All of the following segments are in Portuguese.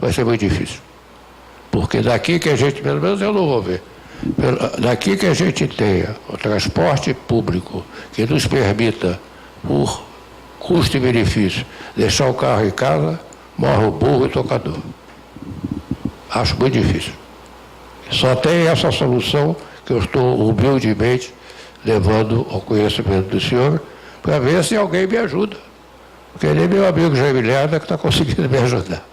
vai ser muito difícil. Porque daqui que a gente, pelo menos eu não vou ver, daqui que a gente tenha o transporte público que nos permita, por custo e benefício, deixar o carro em casa, morre o burro e o tocador. Acho muito difícil. Só tem essa solução que eu estou humildemente levando ao conhecimento do senhor, para ver se alguém me ajuda. Porque nem meu amigo Jaime Lerner que está conseguindo me ajudar.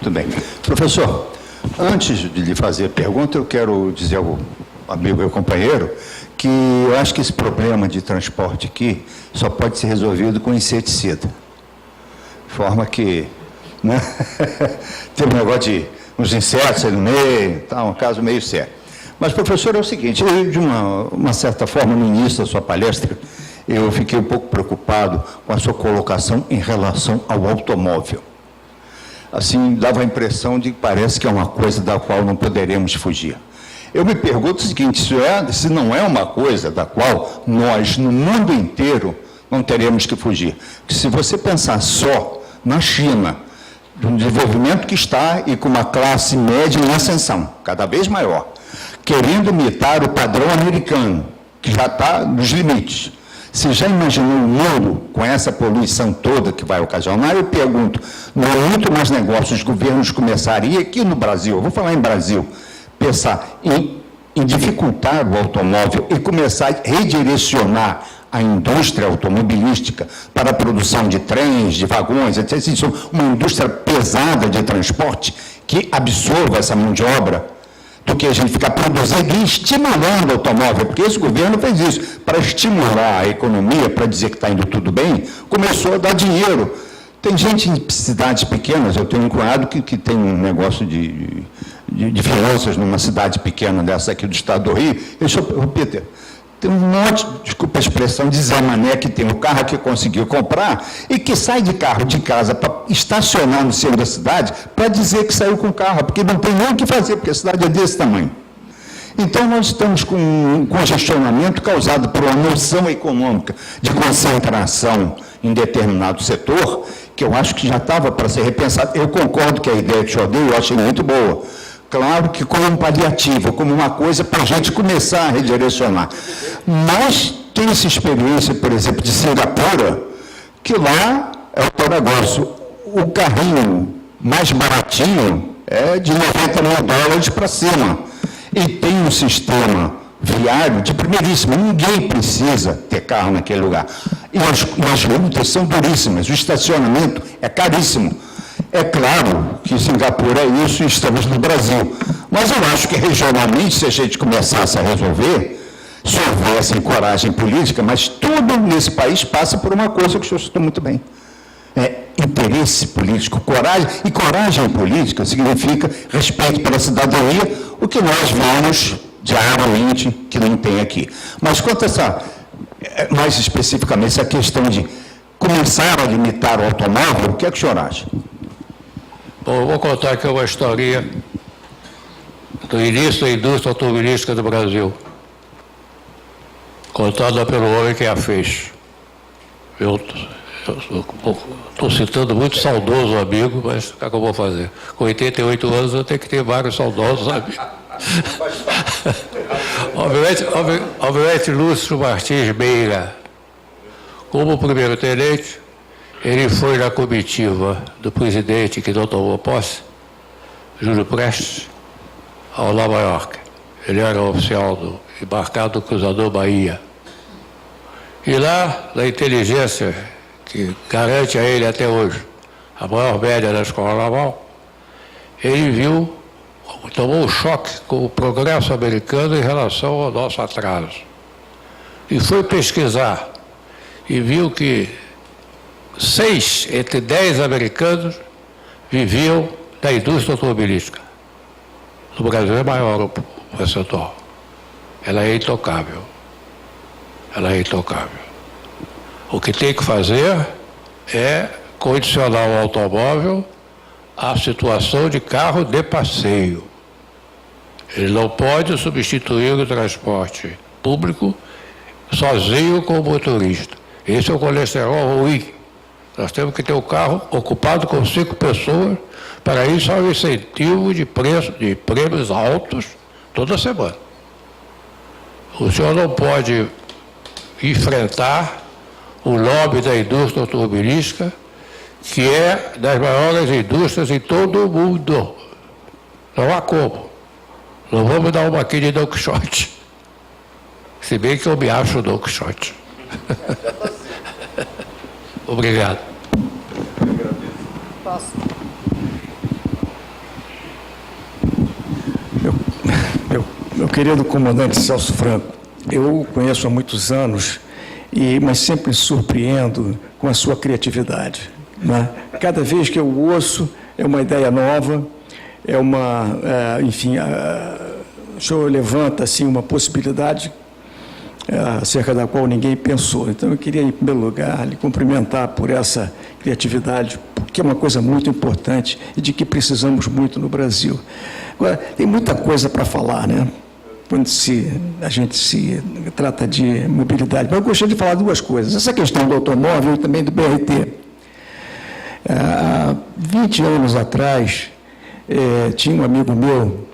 Tudo bem. Professor, antes de lhe fazer a pergunta, eu quero dizer ao amigo e companheiro que eu acho que esse problema de transporte aqui só pode ser resolvido com inseticida. De forma que, né? Tem um negócio de uns insetos ali no meio, tá, um caso meio sério. Mas, professor, é o seguinte, eu, de uma certa forma, no início da sua palestra, eu fiquei um pouco preocupado com a sua colocação em relação ao automóvel. Assim, dava a impressão de que parece que é uma coisa da qual não poderemos fugir. Eu me pergunto o seguinte, se não é uma coisa da qual nós, no mundo inteiro, não teremos que fugir. Porque se você pensar só na China, de um desenvolvimento que está e com uma classe média em ascensão, cada vez maior, querendo imitar o padrão americano, que já está nos limites. Você já imaginou o mundo com essa poluição toda que vai ocasionar? Eu pergunto, não é muito mais negócio os governos começarem, e aqui no Brasil, eu vou falar em Brasil, pensar em dificultar o automóvel e começar a redirecionar a indústria automobilística para a produção de trens, de vagões, etc. Uma indústria pesada de transporte que absorva essa mão de obra, do que a gente ficar produzindo e estimulando o automóvel, porque esse governo fez isso, para estimular a economia, para dizer que está indo tudo bem, começou a dar dinheiro. Tem gente em cidades pequenas, eu tenho um cunhado que tem um negócio de finanças numa cidade pequena dessa aqui do estado do Rio, ele falou, Peter, tem um monte, desculpa a expressão, de Zé Mané que tem o carro que conseguiu comprar e que sai de carro de casa para estacionar no centro da cidade para dizer que saiu com o carro, porque não tem nem o que fazer, porque a cidade é desse tamanho. Então, nós estamos com um congestionamento causado por uma noção econômica de concentração em determinado setor, que eu acho que já estava para ser repensado. Eu concordo que a ideia que o senhor deu, eu achei muito boa. Claro que como um paliativo, como uma coisa para a gente começar a redirecionar. Mas tem essa experiência, por exemplo, de Singapura, que lá é o negócio. O carrinho mais baratinho é de $90 mil para cima. E tem um sistema viário de primeiríssimo. Ninguém precisa ter carro naquele lugar. E as multas são duríssimas. O estacionamento é caríssimo. É claro que Singapura é isso e estamos no Brasil. Mas eu acho que regionalmente, se a gente começasse a resolver, se houvesse coragem política, mas tudo nesse país passa por uma coisa que o senhor citou muito bem. É interesse político, coragem. E coragem política significa respeito pela cidadania, o que nós vemos diariamente que não tem aqui. Mas quanto a essa, mais especificamente, essa questão de começar a limitar o automóvel, o que é que o senhor acha? Bom, eu vou contar aqui uma historinha do início da indústria automobilística do Brasil, contada pelo homem que a fez. Eu estou citando muito saudoso amigo, mas o que é que eu vou fazer? Com 88 anos eu tenho que ter vários saudosos amigos. Obviamente, Lúcio Martins Meira, como primeiro-tenente, ele foi na comitiva do presidente que não tomou posse, Júlio Prestes, ao Nova York. Ele era oficial embarcado do cruzador Bahia. E lá, na inteligência, que garante a ele até hoje a maior média da escola naval, ele viu, tomou um choque com o progresso americano em relação ao nosso atraso. E foi pesquisar e viu que 6 entre 10 americanos viviam da indústria automobilística. No Brasil é maior o percentual. Ela é intocável. Ela é intocável. O que tem que fazer é condicionar o automóvel à situação de carro de passeio. Ele não pode substituir o transporte público sozinho com o motorista. Esse é o colesterol ruim Nós temos que ter o carro ocupado com 5 pessoas, para isso há um incentivo de preço, de prêmios altos toda semana. O senhor não pode enfrentar o lobby da indústria automobilística, que é das maiores indústrias em todo o mundo. Não há como. Não vamos dar uma aqui de Don Quixote. Se bem que eu me acho Don Quixote. Obrigado. Meu querido comandante Celso Franco, eu o conheço há muitos anos, mas sempre me surpreendo com a sua criatividade, né? Cada vez que eu ouço, é uma ideia nova, enfim, o senhor levanta assim, uma possibilidade acerca da qual ninguém pensou. Então, eu queria, em primeiro lugar, lhe cumprimentar por essa criatividade, que é uma coisa muito importante e de que precisamos muito no Brasil. Agora, tem muita coisa para falar, né? Quando a gente se trata de mobilidade. Mas eu gostaria de falar duas coisas. Essa questão do automóvel e também do BRT. Há 20 anos atrás, tinha um amigo meu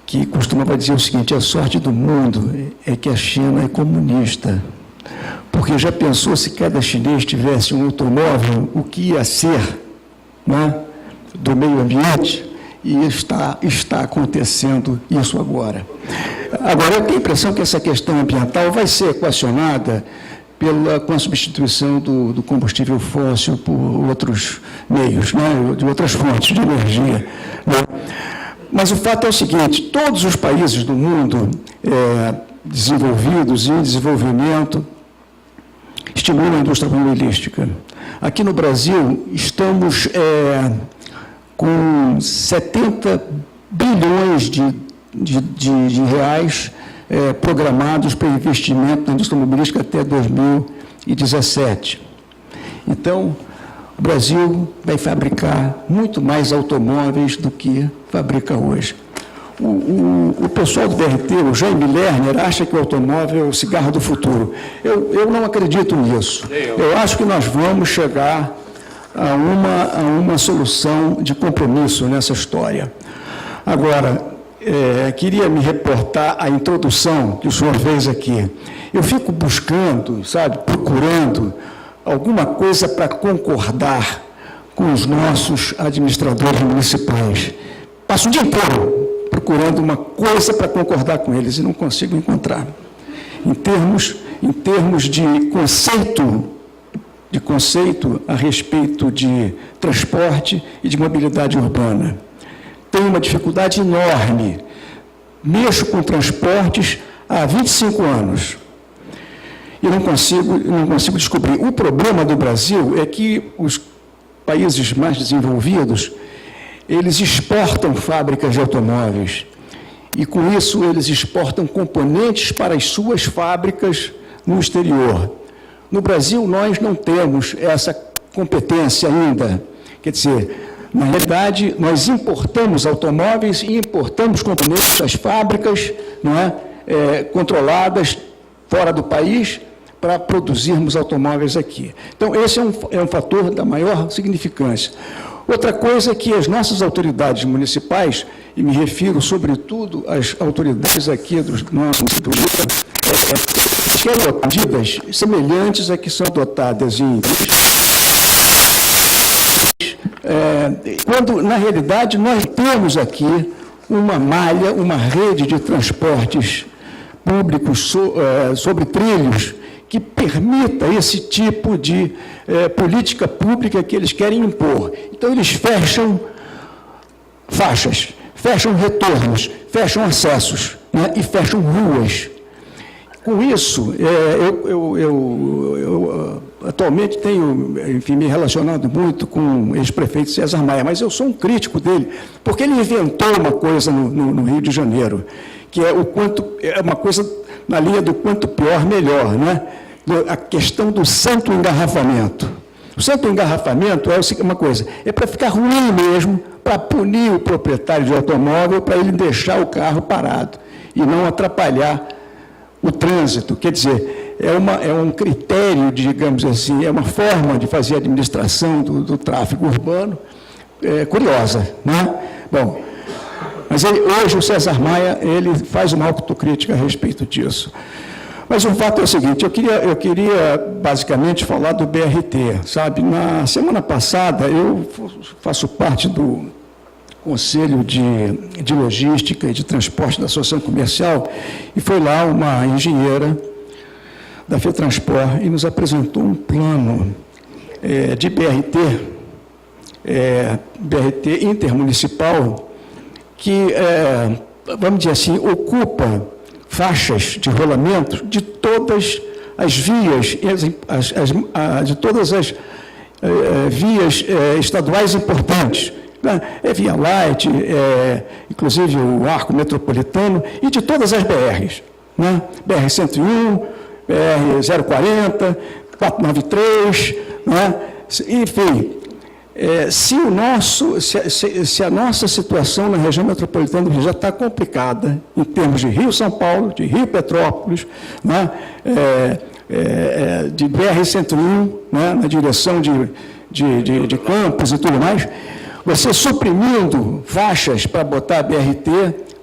que costumava dizer o seguinte: a sorte do mundo é que a China é comunista. Porque já pensou se cada chinês tivesse um automóvel, o que ia ser, né, do meio ambiente? E está acontecendo isso agora. Agora, eu tenho a impressão que essa questão ambiental vai ser equacionada com a substituição do combustível fóssil por outros meios, né, de outras fontes de energia, né? Mas o fato é o seguinte: todos os países do mundo desenvolvidos e em desenvolvimento estimulam a indústria automobilística. Aqui no Brasil, estamos com 70 bilhões de reais programados para investimento na indústria automobilística até 2017. Então, o Brasil vai fabricar muito mais automóveis do que fabrica hoje. O pessoal do BRT, o Jaime Lerner, acha que o automóvel é o cigarro do futuro. Eu não acredito nisso. Eu acho que nós vamos chegar a uma solução de compromisso nessa história. Agora, queria me reportar à introdução que o senhor fez aqui. Eu fico buscando, procurando alguma coisa para concordar com os nossos administradores municipais. Passo o dia inteiro procurando uma coisa para concordar com eles e não consigo encontrar. Em termos de conceito a respeito de transporte e de mobilidade urbana. Tenho uma dificuldade enorme. Mexo com transportes há 25 anos. E não consigo descobrir. O problema do Brasil é que os países mais desenvolvidos, eles exportam fábricas de automóveis. E, com isso, eles exportam componentes para as suas fábricas no exterior. No Brasil, nós não temos essa competência ainda. Quer dizer, na realidade, nós importamos automóveis e importamos componentes das fábricas, não é, controladas fora do país, para produzirmos automóveis aqui. Então, esse é um fator da maior significância. Outra coisa é que as nossas autoridades municipais, e me refiro sobretudo às autoridades aqui dos nossos querem medidas semelhantes a que são adotadas em quando, na realidade, nós temos aqui uma malha, uma rede de transportes públicos sobre trilhos que permita esse tipo de política pública que eles querem impor. Então, eles fecham faixas, fecham retornos, fecham acessos, né, e fecham ruas. Com isso, eu atualmente tenho, enfim, me relacionado muito com o ex-prefeito César Maia, mas eu sou um crítico dele, porque ele inventou uma coisa no Rio de Janeiro, que é uma coisa na linha do quanto pior, melhor, né? A questão do santo engarrafamento. O santo engarrafamento é uma coisa, é para ficar ruim mesmo, para punir o proprietário de automóvel, para ele deixar o carro parado e não atrapalhar o trânsito. Quer dizer, é um critério, digamos assim, é uma forma de fazer a administração do tráfego urbano curiosa, né? Bom, mas hoje o César Maia, ele faz uma autocrítica a respeito disso. Mas o fato é o seguinte, eu queria basicamente falar do BRT, sabe? Na semana passada, eu faço parte do Conselho de Logística e de Transporte da Associação Comercial, e foi lá uma engenheira da FETransport e nos apresentou um plano de BRT intermunicipal que, vamos dizer assim, ocupa faixas de rolamento de todas as vias, de todas as vias estaduais importantes. Via Light, inclusive o Arco Metropolitano, e de todas as BRs, né? BR-101, BR-040, 493, né? Enfim, se a nossa situação na região metropolitana do Rio já está complicada, em termos de Rio-São Paulo, de Rio-Petrópolis, né? De BR-101, né? Na direção de Campos e tudo mais, você suprimindo faixas para botar BRT,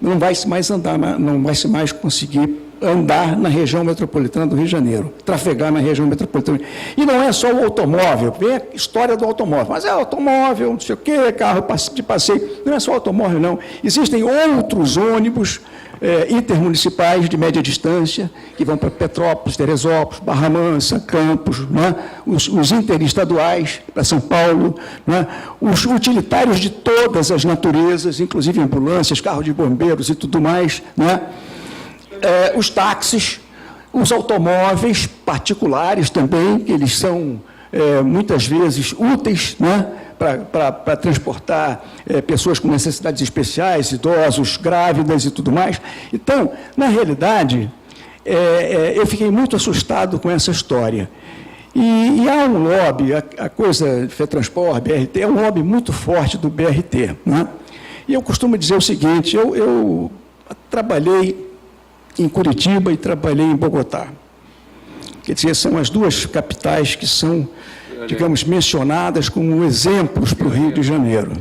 não vai se mais andar, não vai se mais conseguir andar na região metropolitana do Rio de Janeiro, trafegar na região metropolitana. E não é só o automóvel, vem a história do automóvel, mas é automóvel, não sei o quê, carro de passeio, não é só automóvel, não. Existem outros ônibus intermunicipais de média distância, que vão para Petrópolis, Teresópolis, Barra Mansa, Campos, né? Os interestaduais para São Paulo, né? Os utilitários de todas as naturezas, inclusive ambulâncias, carros de bombeiros e tudo mais, né? Os táxis, os automóveis particulares também, que eles são muitas vezes úteis, né? Para transportar pessoas com necessidades especiais, idosos, grávidas e tudo mais. Então, na realidade, eu fiquei muito assustado com essa história. E há um lobby, a coisa FETransport, BRT, é um lobby muito forte do BRT, né? E eu costumo dizer o seguinte, eu trabalhei em Curitiba e trabalhei em Bogotá. Quer dizer, são as duas capitais que são, digamos, mencionadas como exemplos para o Rio de Janeiro.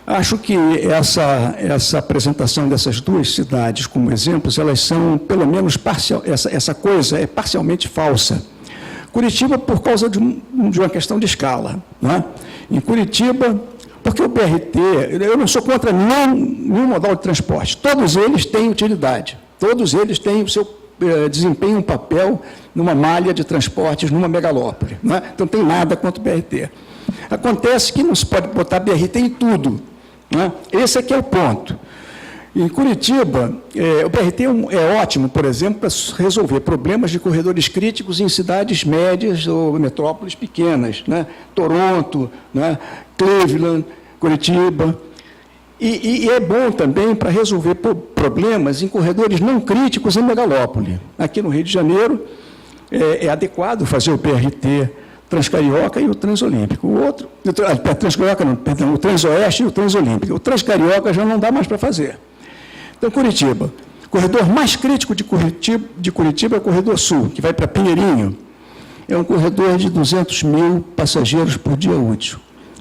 Acho que essa apresentação dessas duas cidades como exemplos, elas são, pelo menos, essa coisa é parcialmente falsa. Curitiba, por causa de uma questão de escala, né? Em Curitiba, porque o BRT, eu não sou contra nenhum modal de transporte, todos eles têm utilidade, todos eles têm o seu desempenho um papel numa malha de transportes, numa megalópole, né? Então, não tem nada contra o BRT. Acontece que não se pode botar BRT em tudo, né? Esse aqui é o ponto. Em Curitiba, o BRT é ótimo, por exemplo, para resolver problemas de corredores críticos em cidades médias ou metrópoles pequenas, né? Toronto, né? Cleveland, Curitiba. E é bom também para resolver problemas em corredores não críticos em megalópole. Aqui no Rio de Janeiro, é adequado fazer o BRT Transcarioca e o Transolímpico. O outro, Transcarioca não, perdão, o Transoeste e o Transolímpico. O Transcarioca já não dá mais para fazer. Então, Curitiba. O corredor mais crítico de Curitiba é o corredor sul, que vai para Pinheirinho. É um corredor de 200 mil passageiros por dia útil.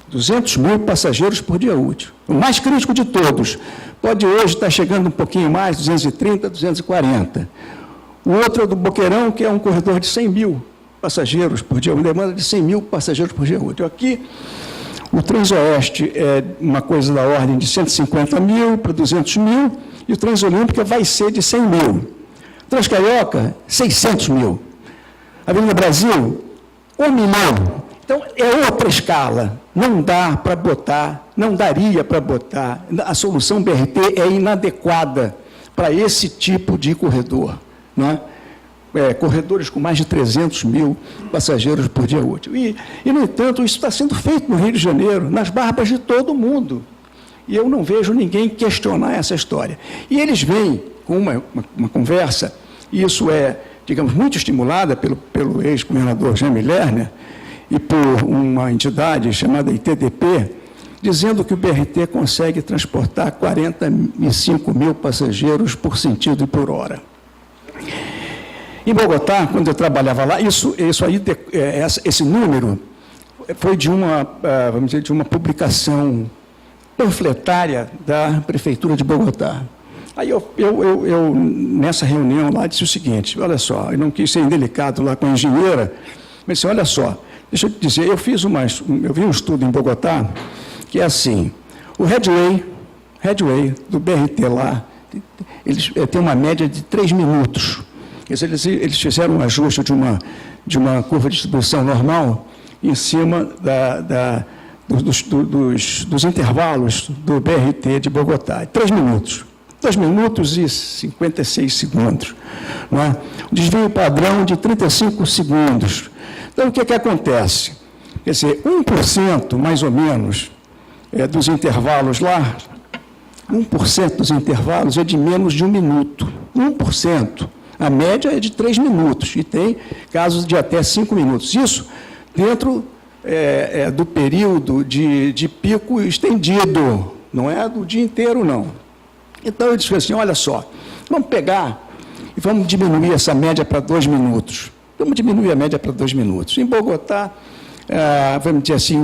200 mil passageiros por dia útil. O mais crítico de todos. Pode hoje estar chegando um pouquinho mais, 230, 240. O outro é do Boqueirão, que é um corredor de 100 mil passageiros por dia, uma demanda de 100 mil passageiros por dia útil. Aqui, o Transoeste é uma coisa da ordem de 150 mil para 200 mil, e o Transolímpica vai ser de 100 mil. Transcarioca, 600 mil. Avenida Brasil, 1 milhão. Então, é outra escala. Não dá para botar, não daria para botar. A solução BRT é inadequada para esse tipo de corredor, né? Corredores com mais de 300 mil passageiros por dia útil. E, no entanto, isso está sendo feito no Rio de Janeiro, nas barbas de todo mundo. E eu não vejo ninguém questionar essa história. E eles vêm com uma conversa, e isso é, digamos, muito estimulada pelo ex-governador Jaime Lerner e por uma entidade chamada ITDP, dizendo que o BRT consegue transportar 45 mil passageiros por sentido e por hora. Em Bogotá, quando eu trabalhava lá, esse número foi de uma, vamos dizer, de uma publicação panfletária da Prefeitura de Bogotá. Aí eu, nessa reunião lá, disse o seguinte, olha só, eu não quis ser indelicado lá com a engenheira, mas disse, olha só, deixa eu te dizer, eu vi um estudo em Bogotá, que é assim, o Headway do BRT lá, eles têm uma média de 3 minutos. Eles fizeram um ajuste de uma curva de distribuição normal em cima dos intervalos do BRT de Bogotá. 3 minutos. 2 minutos e 56 segundos. Não é? O desvio padrão de 35 segundos. Então, o que acontece? Quer dizer, 1%, mais ou menos, dos intervalos lá, 1% dos intervalos é de menos de 1 minuto. 1%. A média é de 3 minutos, e tem casos de até 5 minutos. Isso dentro do período de pico estendido, não é do dia inteiro, não. Então, eu disse assim, olha só, vamos pegar e vamos diminuir essa média para 2 minutos. Vamos diminuir a média para 2 minutos. Em Bogotá, vamos dizer assim,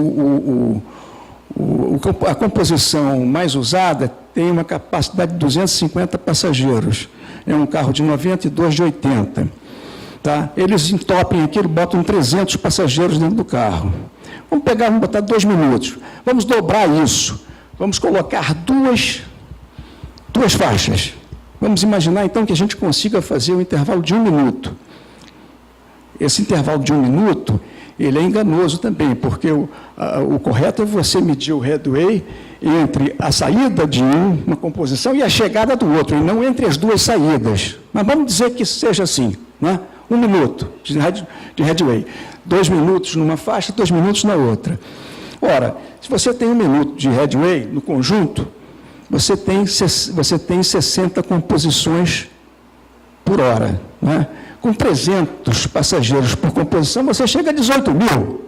a composição mais usada tem uma capacidade de 250 passageiros. É um carro de 90 e 2 de 80. Tá? Eles entopem aquilo, botam 300 passageiros dentro do carro. Vamos botar 2 minutos. Vamos dobrar isso. Vamos colocar duas faixas. Vamos imaginar, então, que a gente consiga fazer um intervalo de 1 minuto. Esse intervalo de 1 minuto, ele é enganoso também, porque o correto é você medir o headway entre a saída de uma composição e a chegada do outro, e não entre as duas saídas. Mas vamos dizer que seja assim, né? 1 minuto de headway, 2 minutos numa faixa, 2 minutos na outra. Ora, se você tem 1 minuto de headway no conjunto, você tem 60 composições por hora, né? Com 300 passageiros por composição, você chega a 18 mil.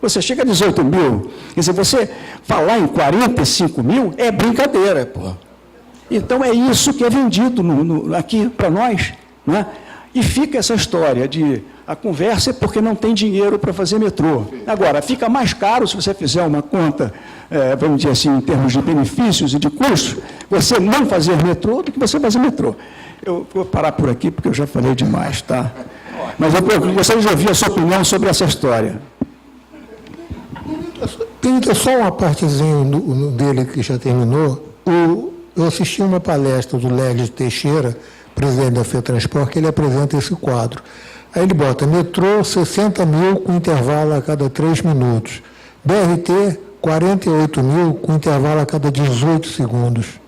Você chega a 18 mil. Quer dizer, você falar em 45 mil é brincadeira, pô. Então, é isso que é vendido aqui para nós, né? E fica essa história de a conversa é porque não tem dinheiro para fazer metrô. Agora, fica mais caro se você fizer uma conta, vamos dizer assim, em termos de benefícios e de custos, você não fazer metrô do que você fazer metrô. Eu vou parar por aqui, porque eu já falei demais, tá? Mas eu gostaria de ouvir a sua opinião sobre essa história. Tem só uma partezinha dele que já terminou. Eu assisti uma palestra do Lélio Teixeira, presidente da FETransport, que ele apresenta esse quadro. Aí ele bota metrô 60 mil com intervalo a cada 3 minutos. BRT 48 mil com intervalo a cada 18 segundos.